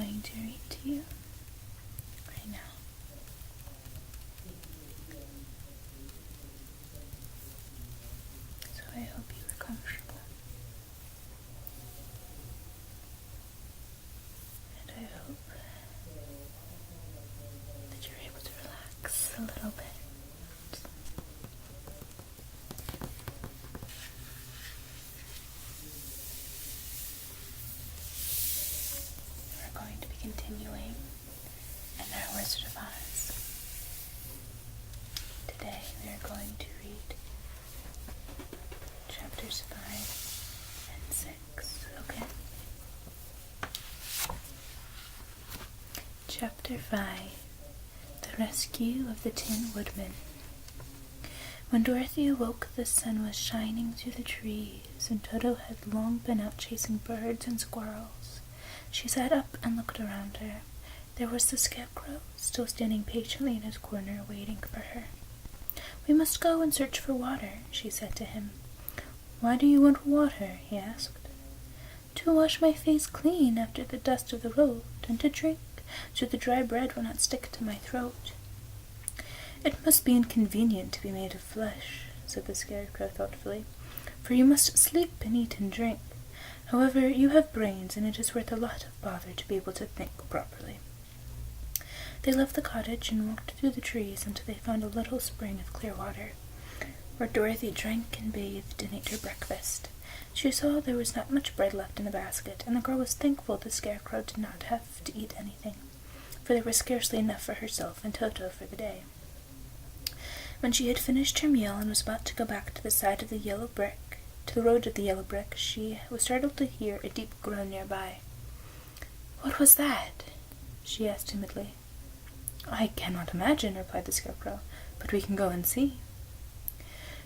going to read to you right now. So I hope you are comfortable. And I hope that you're able to relax a little bit. We're going to be continuing in our Wizard of Oz. Today we are going to read chapters 5 and 6, okay? Chapter 5, The Rescue of the Tin Woodman. When Dorothy awoke, the sun was shining through the trees, and Toto had long been out chasing birds and squirrels. She sat up and looked around her. There was the Scarecrow, still standing patiently in his corner, waiting for her. "We must go and search for water," she said to him. "Why do you want water?" he asked. "To wash my face clean after the dust of the road, and to drink, so the dry bread will not stick to my throat." "It must be inconvenient to be made of flesh," said the Scarecrow thoughtfully, "for you must sleep and eat and drink. However, you have brains, and it is worth a lot of bother to be able to think properly." They left the cottage and walked through the trees until they found a little spring of clear water, where Dorothy drank and bathed and ate her breakfast. She saw there was not much bread left in the basket, and the girl was thankful the Scarecrow did not have to eat anything, for there was scarcely enough for herself and Toto for the day. When she had finished her meal and was about to go back to the road of the yellow brick, she was startled to hear a deep groan nearby. "What was that?" she asked timidly. "I cannot imagine," replied the Scarecrow, "but we can go and see."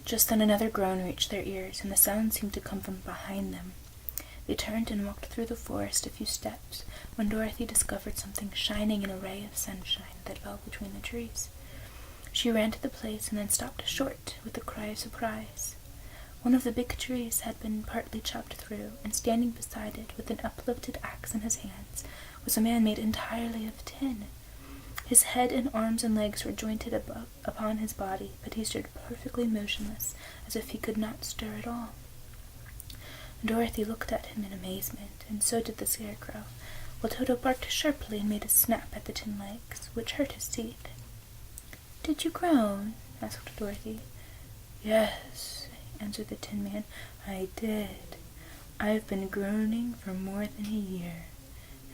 Just then another groan reached their ears, and the sound seemed to come from behind them. They turned and walked through the forest a few steps, when Dorothy discovered something shining in a ray of sunshine that fell between the trees. She ran to the place and then stopped short with a cry of surprise. One of the big trees had been partly chopped through, and standing beside it with an uplifted axe in his hands was a man made entirely of tin. His head and arms and legs were jointed upon his body, but he stood perfectly motionless, as if he could not stir at all. Dorothy looked at him in amazement, and so did the Scarecrow, while Toto barked sharply and made a snap at the tin legs, which hurt his teeth. "Did you groan?" asked Dorothy. "Yes," answered the Tin Man, "I did. I've been groaning for more than a year,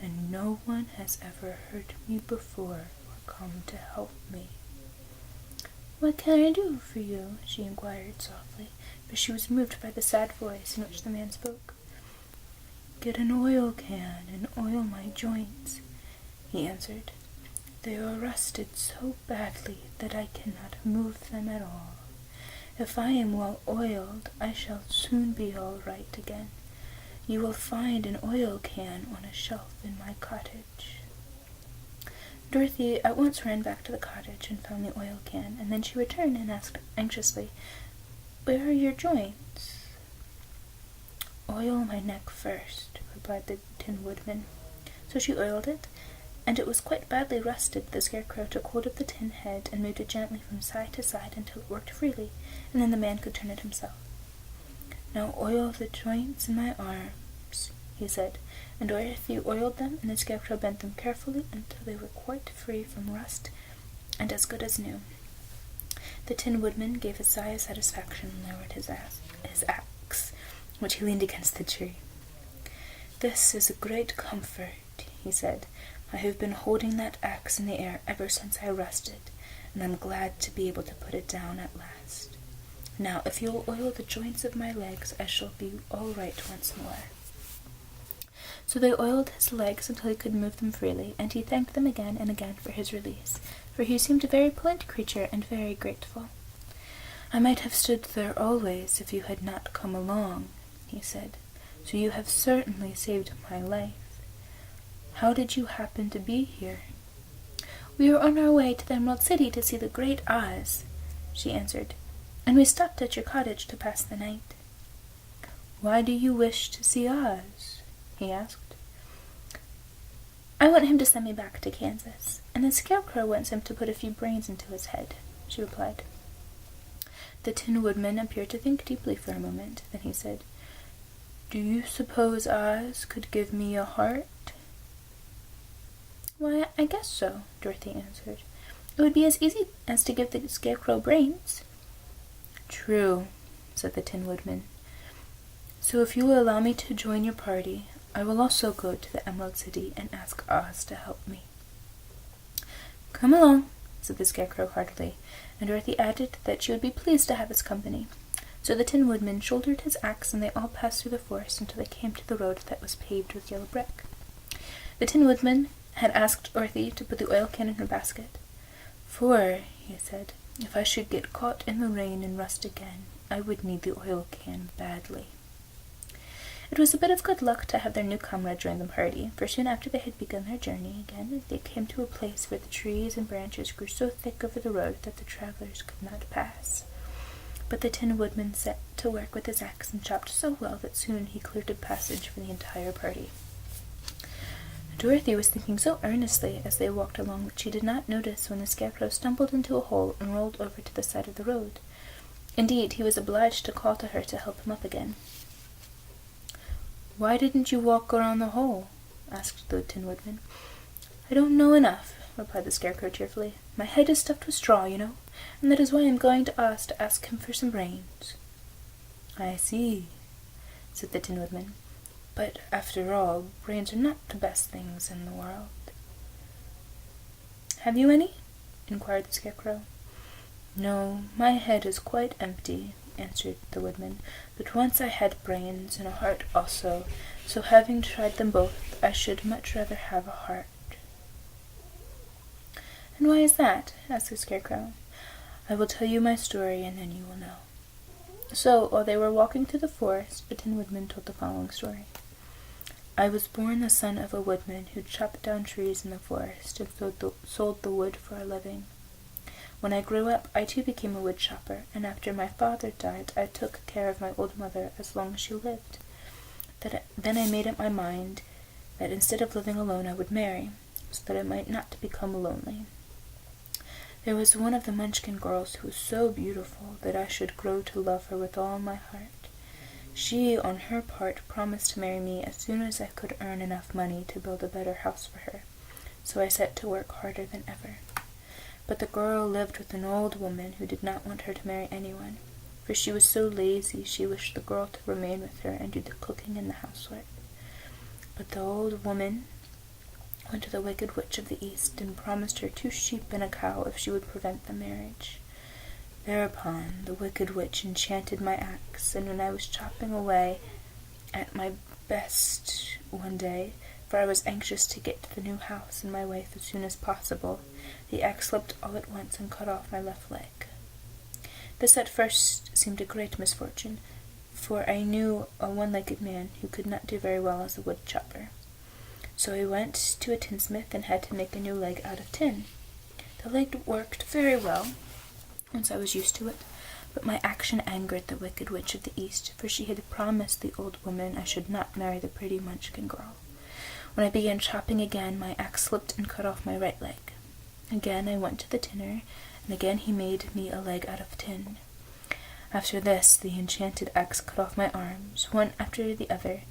and no one has ever heard me before or come to help me." "What can I do for you?" she inquired softly, for she was moved by the sad voice in which the man spoke. "Get an oil can and oil my joints," he answered. "They are rusted so badly that I cannot move them at all. If I am well oiled, I shall soon be all right again. You will find an oil can on a shelf in my cottage." Dorothy at once ran back to the cottage and found the oil can, and then she returned and asked anxiously, "Where are your joints?" "Oil my neck first," replied the Tin Woodman. So she oiled it, and it was quite badly rusted. The Scarecrow took hold of the tin head and moved it gently from side to side until it worked freely, and then the man could turn it himself. "Now oil the joints in my arms," he said, and Dorothy oiled them, and the Scarecrow bent them carefully until they were quite free from rust and as good as new. The Tin Woodman gave a sigh of satisfaction and lowered his axe, which he leaned against the tree. "This is a great comfort," he said. "I have been holding that axe in the air ever since I rested, and I'm glad to be able to put it down at last. Now, if you'll oil the joints of my legs, I shall be all right once more." So they oiled his legs until he could move them freely, and he thanked them again and again for his release, for he seemed a very polite creature and very grateful. "I might have stood there always if you had not come along," he said, "so you have certainly saved my life. How did you happen to be here?" "We were on our way to the Emerald City to see the Great Oz," she answered, "and we stopped at your cottage to pass the night." "Why do you wish to see Oz?" he asked. I want him to send me back to Kansas, and the Scarecrow wants him to put a few brains into his head," she replied. The Tin Woodman appeared to think deeply for a moment. Then he said, "Do you suppose Oz could give me a heart?" "Why, I guess so," Dorothy answered. "It would be as easy as to give the Scarecrow brains." "True," said the Tin Woodman. "So if you will allow me to join your party, I will also go to the Emerald City and ask Oz to help me." "Come along," said the Scarecrow heartily, and Dorothy added that she would be pleased to have his company. So the Tin Woodman shouldered his axe, and they all passed through the forest until they came to the road that was paved with yellow brick. The Tin Woodman had asked Dorothy to put the oil can in her basket. "For," he said, "if I should get caught in the rain and rust again, I would need the oil can badly." It was a bit of good luck to have their new comrade join the party, for soon after they had begun their journey again, they came to a place where the trees and branches grew so thick over the road that the travelers could not pass. But the Tin Woodman set to work with his axe and chopped so well that soon he cleared a passage for the entire party. Dorothy was thinking so earnestly as they walked along that she did not notice when the Scarecrow stumbled into a hole and rolled over to the side of the road. Indeed, he was obliged to call to her to help him up again. "Why didn't you walk around the hole?" asked the Tin Woodman. "I don't know enough," replied the Scarecrow cheerfully. "My head is stuffed with straw, you know, and that is why I am going to Oz to ask him for some brains." "I see," said the Tin Woodman. "But, after all, brains are not the best things in the world." "Have you any?" inquired the Scarecrow. "No, my head is quite empty," answered the Woodman, "but once I had brains and a heart also, so having tried them both, I should much rather have a heart." "And why is that?" asked the Scarecrow. "I will tell you my story, and then you will know." So, while they were walking through the forest, the Tin Woodman told the following story. "I was born the son of a woodman who chopped down trees in the forest and sold the wood for a living. When I grew up, I too became a wood chopper, and after my father died, I took care of my old mother as long as she lived. Then I made up my mind that instead of living alone, I would marry, so that I might not become lonely. There was one of the Munchkin girls who was so beautiful that I should grow to love her with all my heart. She, on her part, promised to marry me as soon as I could earn enough money to build a better house for her, so I set to work harder than ever. But the girl lived with an old woman who did not want her to marry anyone, for she was so lazy she wished the girl to remain with her and do the cooking and the housework. But the old woman went to the Wicked Witch of the East and promised her 2 sheep and a cow if she would prevent the marriage. Thereupon the Wicked Witch enchanted my axe, and when I was chopping away at my best one day, for I was anxious to get to the new house and my wife as soon as possible, the axe slipped all at once and cut off my left leg. This at first seemed a great misfortune, for I knew a one-legged man who could not do very well as a wood chopper. So I went to a tinsmith and had to make a new leg out of tin. The leg worked very well once I was used to it, but my action angered the Wicked Witch of the East, for she had promised the old woman I should not marry the pretty Munchkin girl. When I began chopping again, my axe slipped and cut off my right leg. Again I went to the tinner, and again he made me a leg out of tin. After this, the enchanted axe cut off my arms, one after the other,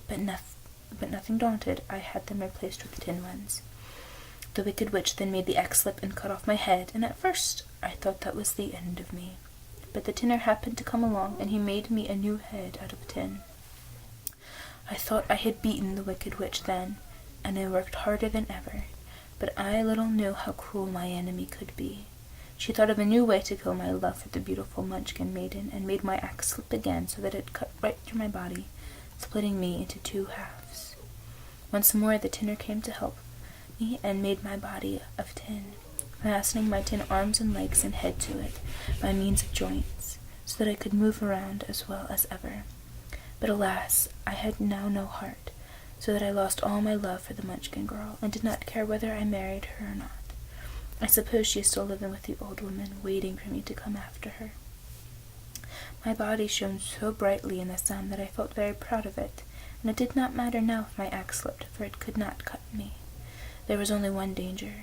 but nothing daunted, I had them replaced with tin ones. The Wicked Witch then made the axe slip and cut off my head, and at first I thought that was the end of me. But the tinner happened to come along, and he made me a new head out of tin. I thought I had beaten the Wicked Witch then, and I worked harder than ever, but I little knew how cruel my enemy could be. She thought of a new way to kill my love for the beautiful Munchkin maiden, and made my axe slip again so that it cut right through my body, splitting me into 2 halves. Once more the tinner came to help me and made my body of tin, fastening my tin arms and legs and head to it by means of joints, so that I could move around as well as ever. But alas, I had now no heart, so that I lost all my love for the Munchkin girl, and did not care whether I married her or not. I suppose she is still living with the old woman, waiting for me to come after her. My body shone so brightly in the sun that I felt very proud of it, and it did not matter now if my axe slipped, for it could not cut me. There was only one danger,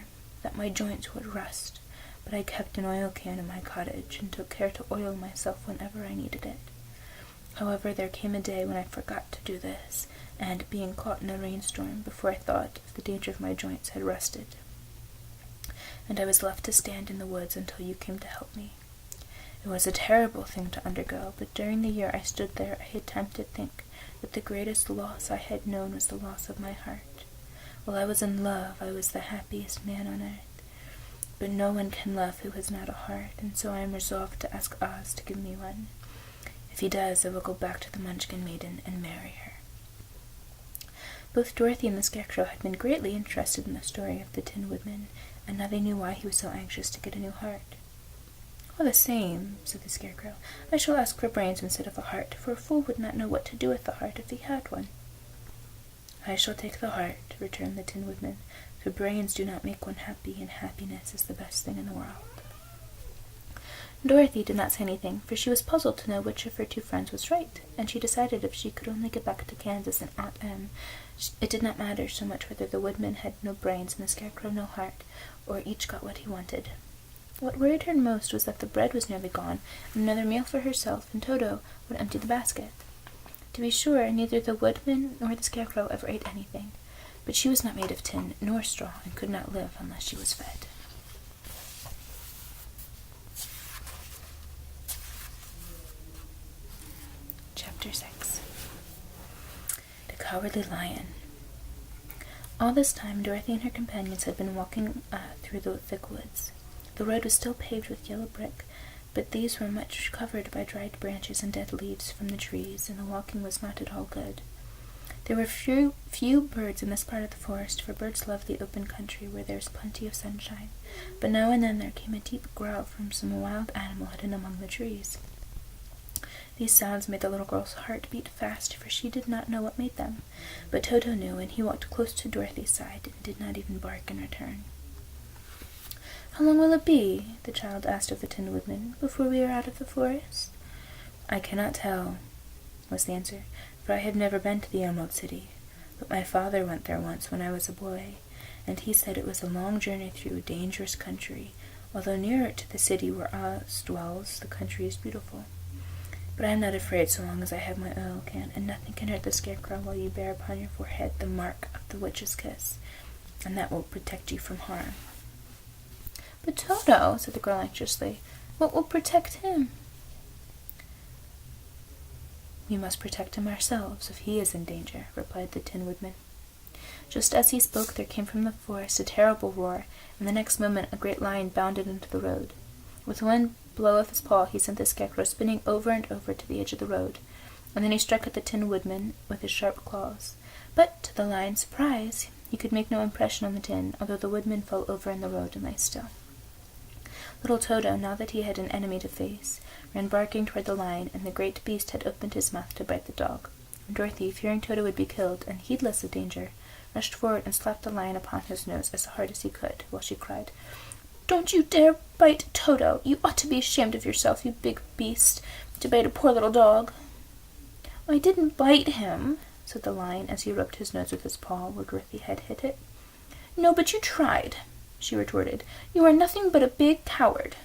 that my joints would rust, but I kept an oil can in my cottage and took care to oil myself whenever I needed it. However, there came a day when I forgot to do this, and, being caught in a rainstorm before I thought of the danger of my joints had rusted, and I was left to stand in the woods until you came to help me. It was a terrible thing to undergo, but during the year I stood there I had time to think that the greatest loss I had known was the loss of my heart. While I was in love, I was the happiest man on earth. But no one can love who has not a heart, and so I am resolved to ask Oz to give me one. If he does, I will go back to the Munchkin Maiden and marry her. Both Dorothy and the Scarecrow had been greatly interested in the story of the Tin Woodman, and now they knew why he was so anxious to get a new heart. "All the same," said the Scarecrow, "I shall ask for brains instead of a heart, for a fool would not know what to do with the heart if he had one." "I shall take the heart," returned the Tin Woodman, "for brains do not make one happy, and happiness is the best thing in the world." Dorothy did not say anything, for she was puzzled to know which of her two friends was right, and she decided if she could only get back to Kansas and Aunt Em, it did not matter so much whether the Woodman had no brains and the Scarecrow no heart, or each got what he wanted. What worried her most was that the bread was nearly gone, and another meal for herself and Toto would empty the basket. To be sure, neither the Woodman nor the Scarecrow ever ate anything, but she was not made of tin nor straw, and could not live unless she was fed. Chapter 6. The Cowardly Lion. All this time, Dorothy and her companions had been walking through the thick woods. The road was still paved with yellow brick, but these were much covered by dried branches and dead leaves from the trees, and the walking was not at all good. There were few birds in this part of the forest, for birds love the open country where there is plenty of sunshine, but now and then there came a deep growl from some wild animal hidden among the trees. These sounds made the little girl's heart beat fast, for she did not know what made them, but Toto knew, and he walked close to Dorothy's side and did not even bark in return. "How long will it be," the child asked of the Tin Woodman, "before we are out of the forest?" "I cannot tell," was the answer, "for I have never been to the Emerald City, but my father went there once when I was a boy, and he said it was a long journey through a dangerous country. Although nearer to the city where Oz dwells, the country is beautiful. But I am not afraid so long as I have my oil can, and nothing can hurt the Scarecrow while you bear upon your forehead the mark of the witch's kiss, and that will protect you from harm." "But Toto," said the girl anxiously, "what will protect him?" "We must protect him ourselves if he is in danger," replied the Tin Woodman. Just as he spoke, there came from the forest a terrible roar, and the next moment a great lion bounded into the road. With one blow of his paw he sent the Scarecrow spinning over and over to the edge of the road, and then he struck at the Tin Woodman with his sharp claws. But, to the lion's surprise, he could make no impression on the tin, although the Woodman fell over in the road and lay still. Little Toto, now that he had an enemy to face, ran barking toward the lion, and the great beast had opened his mouth to bite the dog. Dorothy, fearing Toto would be killed, and heedless of danger, rushed forward and slapped the lion upon his nose as hard as he could, while she cried, "Don't you dare bite Toto! You ought to be ashamed of yourself, you big beast, to bite a poor little dog." "I didn't bite him," said the lion as he rubbed his nose with his paw where Dorothy had hit it. "No, but you tried," she retorted. "You are nothing but a big coward."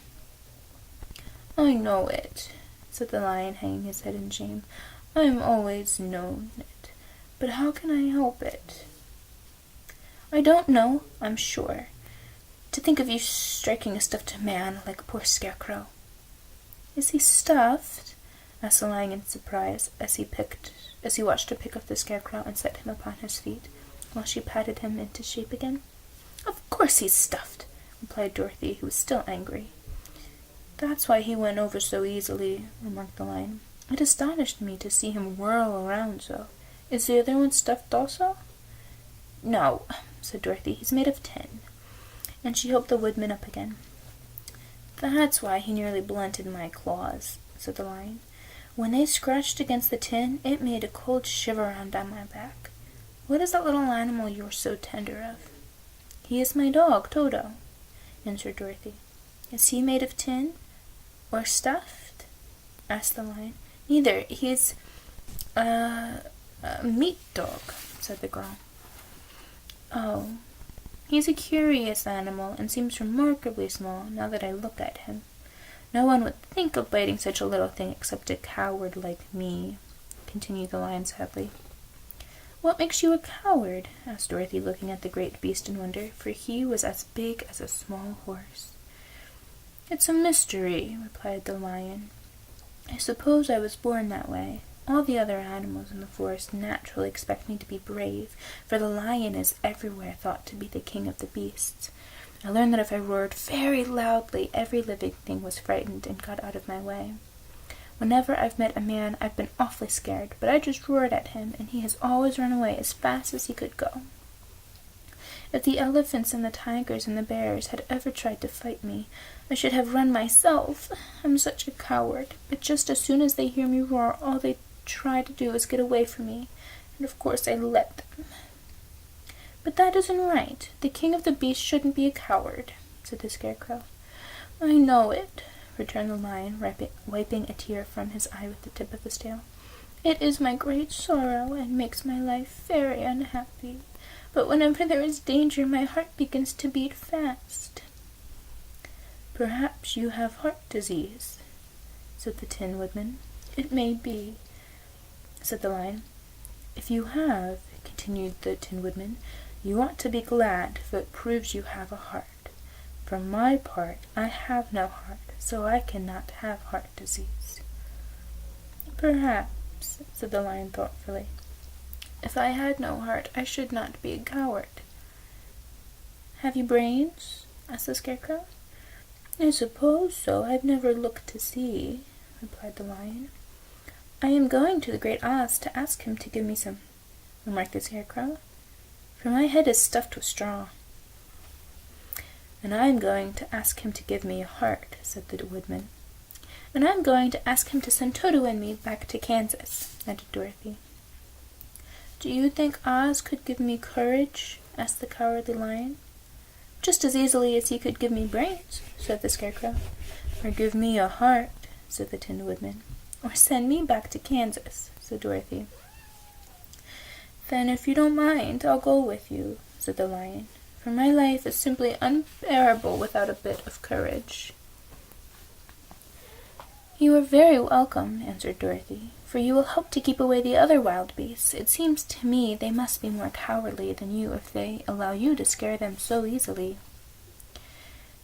"I know it," said the lion, hanging his head in shame. "I've always known it, but how can I help it?" "I don't know, I'm sure. To think of you striking a stuffed man like a poor Scarecrow." "Is he stuffed?" asked the lion in surprise, as he watched her pick up the Scarecrow and set him upon his feet, while she patted him into shape again. "Of course he's stuffed," replied Dorothy, who was still angry. "That's why he went over so easily," remarked the lion. "It astonished me to see him whirl around so. Is the other one stuffed also?" "No," said Dorothy. "He's made of tin." And she helped the Woodman up again. "That's why he nearly blunted my claws," said the lion. "When they scratched against the tin, it made a cold shiver run down my back. What is that little animal you are so tender of?" "He is my dog, Toto," answered Dorothy. "Is he made of tin or stuffed?" asked the lion. "Neither. He's a meat dog," said the girl. "Oh," He's a curious animal, and seems remarkably small, now that I look at him. No one would think of biting such a little thing except a coward like me," continued the lion sadly. "What makes you a coward?" asked Dorothy, looking at the great beast in wonder, for he was as big as a small horse. "It's a mystery," replied the lion. "I suppose I was born that way. All the other animals in the forest naturally expect me to be brave, for the lion is everywhere thought to be the king of the beasts. I learned that if I roared very loudly, every living thing was frightened and got out of my way. Whenever I've met a man, I've been awfully scared, but I just roared at him, and he has always run away as fast as he could go. If the elephants and the tigers and the bears had ever tried to fight me, I should have run myself. I'm such a coward, but just as soon as they hear me roar, all they try to do is get away from me, and of course I let them." "But that isn't right. The king of the beasts shouldn't be a coward," said the Scarecrow. "I know it," returned the lion, wiping a tear from his eye with the tip of his tail. "It is my great sorrow, and makes my life very unhappy. But whenever there is danger, my heart begins to beat fast." "Perhaps you have heart disease," said the Tin Woodman. "It may be," said the lion. "If you have," continued the Tin Woodman, "you ought to be glad, for it proves you have a heart. For my part, I have no heart, so I cannot have heart disease." "Perhaps," said the lion thoughtfully. "If I had no heart, I should not be a coward." "Have you brains?" asked the Scarecrow. "I suppose so. I've never looked to see," replied the lion. "I am going to the Great Oz to ask him to give me some," remarked the Scarecrow, "for my head is stuffed with straw." "And I am going to ask him to give me a heart," said the Woodman. "And I am going to ask him to send Toto and me back to Kansas," added Dorothy. "Do you think Oz could give me courage?" asked the Cowardly Lion. "Just as easily as he could give me brains," said the Scarecrow. "Or give me a heart," said the Tin Woodman. "Or send me back to Kansas," said Dorothy. "Then, if you don't mind, I'll go with you," said the lion, "for my life is simply unbearable without a bit of courage." "You are very welcome," answered Dorothy, "for you will help to keep away the other wild beasts. It seems to me they must be more cowardly than you if they allow you to scare them so easily."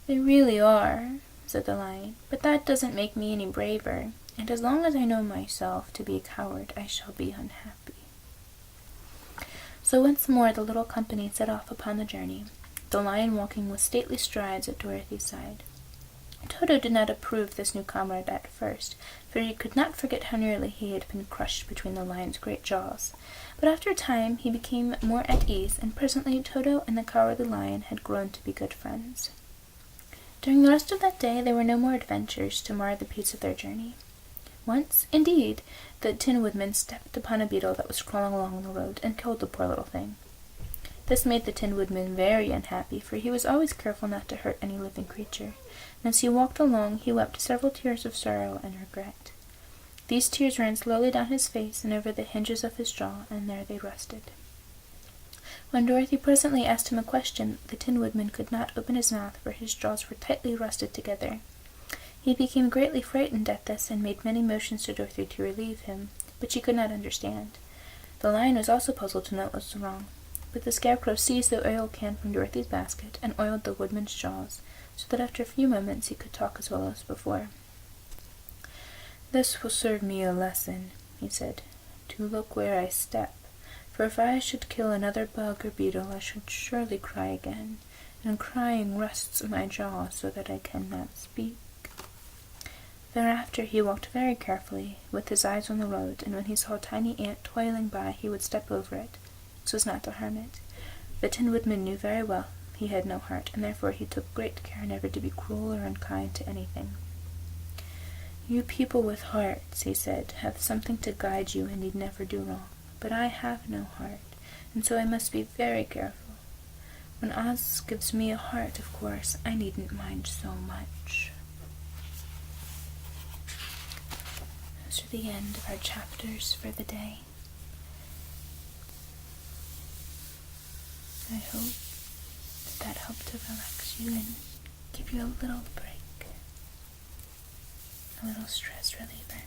"They really are," said the lion, "but that doesn't make me any braver, and as long as I know myself to be a coward, I shall be unhappy." So once more the little company set off upon the journey, the lion walking with stately strides at Dorothy's side. Toto did not approve this new comrade at first, for he could not forget how nearly he had been crushed between the lion's great jaws. But after a time he became more at ease, and presently Toto and the Cowardly Lion had grown to be good friends. During the rest of that day there were no more adventures to mar the peace of their journey. Once, indeed, the Tin Woodman stepped upon a beetle that was crawling along the road, and killed the poor little thing. This made the Tin Woodman very unhappy, for he was always careful not to hurt any living creature, and as he walked along he wept several tears of sorrow and regret. These tears ran slowly down his face and over the hinges of his jaw, and there they rested. When Dorothy presently asked him a question, the Tin Woodman could not open his mouth, for his jaws were tightly rusted together. He became greatly frightened at this, and made many motions to Dorothy to relieve him, but she could not understand. The lion was also puzzled to know what was wrong, but the Scarecrow seized the oil can from Dorothy's basket and oiled the Woodman's jaws, so that after a few moments he could talk as well as before. "This will serve me a lesson," he said, "to look where I step, for if I should kill another bug or beetle I should surely cry again, and crying rusts my jaw so that I cannot speak." Thereafter he walked very carefully, with his eyes on the road, and when he saw a tiny ant toiling by he would step over it, so as not to harm it. The Tin Woodman knew very well he had no heart, and therefore he took great care never to be cruel or unkind to anything. "You people with hearts," he said, "have something to guide you and need never do wrong, but I have no heart, and so I must be very careful. When Oz gives me a heart, of course, I needn't mind so much." Those are the end of our chapters for the day. I hope let that help to relax you and give you a little break, a little stress reliever.